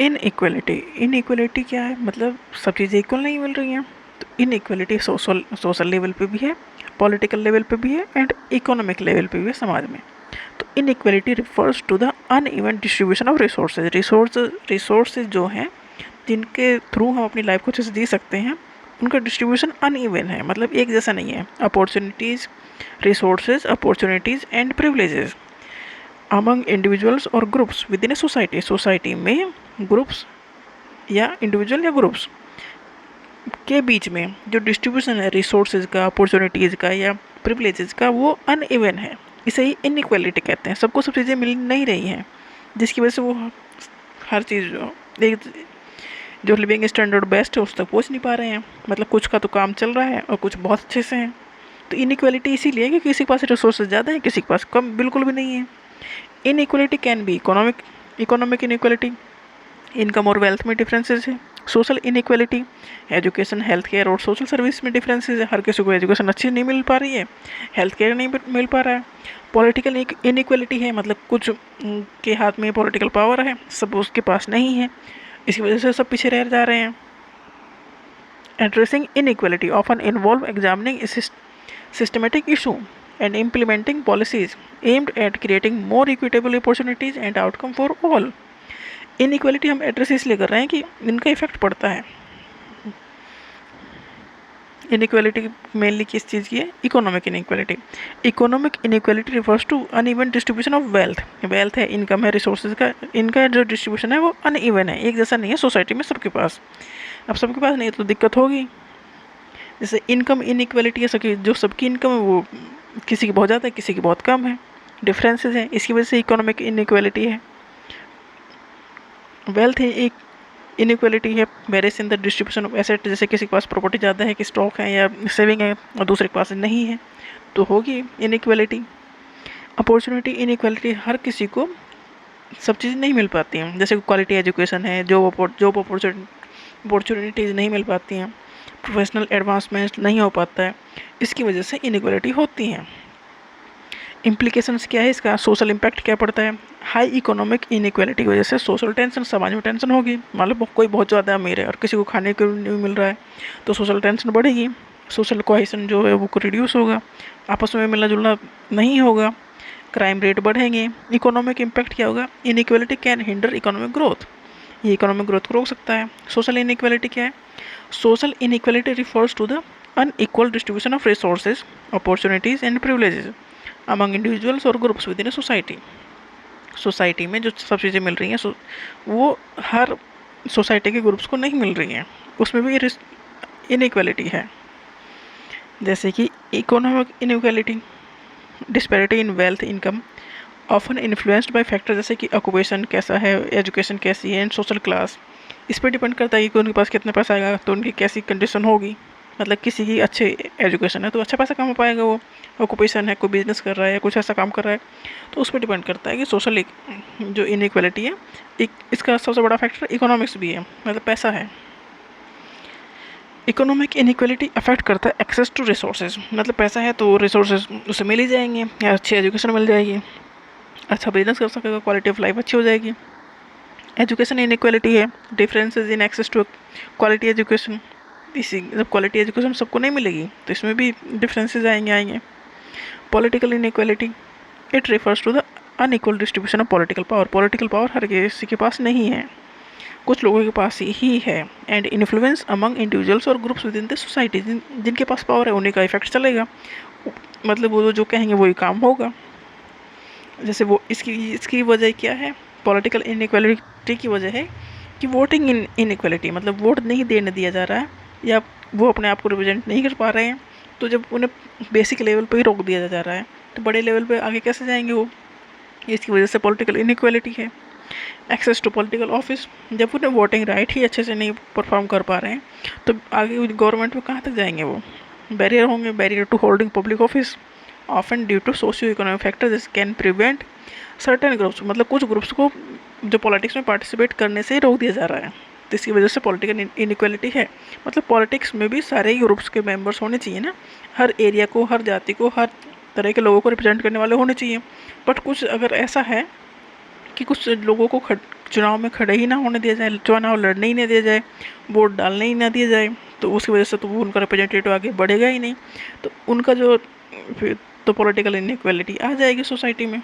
Inequality क्या है, मतलब सब चीज़ें इक्वल नहीं मिल रही हैं। तो इनइक्वलिटी सोशल लेवल पे भी है, पॉलिटिकल लेवल पे भी है एंड इकोनॉमिक लेवल पे भी है समाज में। तो inequality refers to the uneven distribution of resources जो हैं जिनके थ्रू हम अपनी लाइफ को अच्छे से जी सकते हैं, उनका डिस्ट्रीब्यूशन अनइवन है, मतलब एक जैसा नहीं है। Opportunities, resources, opportunities and privileges among individuals और groups within a society. Society में ग्रुप्स या इंडिविजुअल या ग्रुप्स के बीच में जो डिस्ट्रीब्यूशन है रिसोर्सेज का, अपॉर्चुनिटीज़ का या प्रिविलेजेस का, वो अनइवन है। इसे ही इनइक्वालिटी कहते हैं। सबको सब चीज़ें मिल नहीं रही हैं, जिसकी वजह से वो हर चीज़ एक जो लिविंग स्टैंडर्ड बेस्ट है उस तक पहुँच नहीं पा रहे हैं। मतलब कुछ का तो काम चल रहा है और कुछ बहुत अच्छे से हैं। तो इनइक्वालिटी इसीलिए कि किसी के पास रिसोर्सेज ज़्यादा है, किसी के पास कम बिल्कुल भी नहीं है। Inequality can be economic inequality, income और वेल्थ में डिफरेंसेस है। Social inequality, education, health care और सोशल सर्विस में डिफरेंसेस है। हर किसी को एजुकेशन अच्छी नहीं मिल पा रही है, हेल्थ केयर नहीं मिल पा रहा है। पॉलिटिकल इनइक्वालिटी है, मतलब कुछ के हाथ में पॉलिटिकल पावर है, सब उसके पास नहीं है, इसकी वजह से सब पीछे रह जा रहे हैं। Addressing inequality often involve examining systematic issue and implementing policies aimed at creating more equitable opportunities and outcome for all। Inequality हम एड्रेस इसलिए कर रहे हैं कि इनका इफेक्ट पड़ता है। इनइक्वालिटी मेनली किस चीज़ की है? Economic inequality. Economic inequality refers to uneven distribution of wealth है, इनकम है, रिसोर्सेज का, इनका जो डिस्ट्रीब्यूशन है वो अनइवन है, एक जैसा नहीं है सोसाइटी में सबके पास। अब सबके पास नहीं तो दिक्कत होगी। जैसे इनकम इनइक्वालिटी है, जो सबकी इनकम है वो किसी की बहुत ज़्यादा है, किसी की बहुत कम है, डिफरेंसेस हैं, इसकी वजह से इकोनॉमिक इनइक्वालिटी है। वेल्थ है एक इनइक्वालिटी है, various in the distribution of asset, जैसे किसी के पास प्रॉपर्टी ज़्यादा है कि स्टॉक है या सेविंग है और दूसरे के पास नहीं है, तो होगी इनइक्वालिटी। अपॉर्चुनिटी इनइक्वालिटी, हर किसी को सब चीज़ नहीं मिल पाती हैं, जैसे क्वालिटी एजुकेशन है, जॉब अपॉर्चुनिटीज़ नहीं मिल पाती हैं, प्रोफेशनल एडवांसमेंट नहीं हो पाता है, इसकी वजह से इनइक्वालिटी होती हैं। इम्प्लीकेशंस क्या है इसका? सोशल इम्पैक्ट क्या पड़ता है? हाई इकोनॉमिक इनइक्वालिटी की वजह से सोशल टेंशन, समाज में टेंशन होगी। मतलब कोई बहुत ज़्यादा अमीर है और किसी को खाने को नहीं मिल रहा है तो सोशल टेंशन बढ़ेगी, सोशल कोहेसन जो है वो रिड्यूस होगा, आपस में मिलना जुलना नहीं होगा, क्राइम रेट बढ़ेंगे। इकोनॉमिक इम्पैक्ट क्या होगा? Inequality can hinder economic growth, ये इकोनॉमिक ग्रोथ को रोक सकता है। सोशल इनइक्वालिटी क्या है? Social inequality refers to the unequal distribution of resources, opportunities and privileges among individuals और groups within a society. Society में जो सब चीज़ें मिल रही हैं वो हर सोसाइटी के ग्रुप्स को नहीं मिल रही हैं, उसमें भी इनइक्वालिटी है। जैसे कि economic inequality, disparity in wealth, income often influenced by factor, जैसे कि ऑक्यूपेशन कैसा है, एजुकेशन कैसी है एंड सोशल क्लास। इस पर डिपेंड करता है कि उनके पास कितना पैसा आएगा तो उनकी कैसी कंडीशन होगी। मतलब किसी की अच्छे एजुकेशन है तो अच्छा पैसा कमा पाएगा वो, ऑक्यूपेशन है, कोई बिजनेस कर रहा है या कुछ ऐसा काम कर रहा है, तो उस पर डिपेंड करता है कि सोशल जो इनइक्वालिटी है, इसका सबसे बड़ा फैक्टर इकोनॉमिक्स भी है, मतलब पैसा है। इकोनॉमिक इनइक्वालिटी अफेक्ट करता है एक्सेस टू रिसोर्सेज, मतलब पैसा है तो रिसोर्सेज उसे मिल ही जाएंगे, या अच्छी एजुकेशन मिल जाएगी, अच्छा बिजनेस कर सकेगा, क्वालिटी ऑफ लाइफ अच्छी हो जाएगी। एजुकेशन इनइक्वालिटी है, differences in access to quality education, इसी जब क्वालिटी एजुकेशन सबको नहीं मिलेगी तो इसमें भी डिफरेंसेस आएंगे। Political inequality, it refers to the unequal distribution of political power, political power हर किसी के पास नहीं है, कुछ लोगों के पास ही है। एंड इन्फ्लुएंस अमंग इंडिविजुअल्स और groups with in the society, जिनके पास पावर है उन्हीं का इफेक्ट चलेगा, मतलब वो जो कहेंगे वही काम होगा। जैसे वो इसकी वजह क्या है? पॉलिटिकल इनइक्वालिटी की वजह है कि वोटिंग इनइक्वालिटी, मतलब वोट नहीं देने दिया जा रहा है या वो अपने आप को रिप्रेजेंट नहीं कर पा रहे हैं, तो जब उन्हें बेसिक लेवल पर ही रोक दिया जा रहा है तो बड़े लेवल पे आगे कैसे जाएंगे वो? इसकी वजह से पॉलिटिकल इनइक्वालिटी है। एक्सेस टू पॉलिटिकल ऑफिस, जब उन्हें वोटिंग राइट ही अच्छे से नहीं परफॉर्म कर पा रहे हैं तो आगे गवर्नमेंट में कहाँ तक जाएंगे वो? बैरियर होंगे, barrier to holding public office often due to socio economic factors can prevent certain groups, मतलब कुछ ग्रुप्स को जो पॉलिटिक्स में पार्टिसिपेट करने से रोक दिया जा रहा है, तो इसकी वजह से पॉलिटिकल इनइक्वालिटी है। मतलब पॉलिटिक्स में भी सारे ही ग्रुप्स के मेंबर्स होने चाहिए ना, हर एरिया को, हर जाति को, हर तरह के लोगों को रिप्रेजेंट करने वाले होने चाहिए। बट कुछ अगर ऐसा है कि कि कुछ लोगों को चुनाव में खड़े ही ना होने दिया जाए, चुनाव लड़ने ही नहीं दिया जाए, वोट डालने ही ना दिया जाए, तो उसकी वजह से तो वो उनका रिप्रेजेंटेटिव आगे बढ़ेगा ही नहीं। तो उनका जो फिर तो पॉलिटिकल इनइक्वालिटी आ जाएगी सोसाइटी में।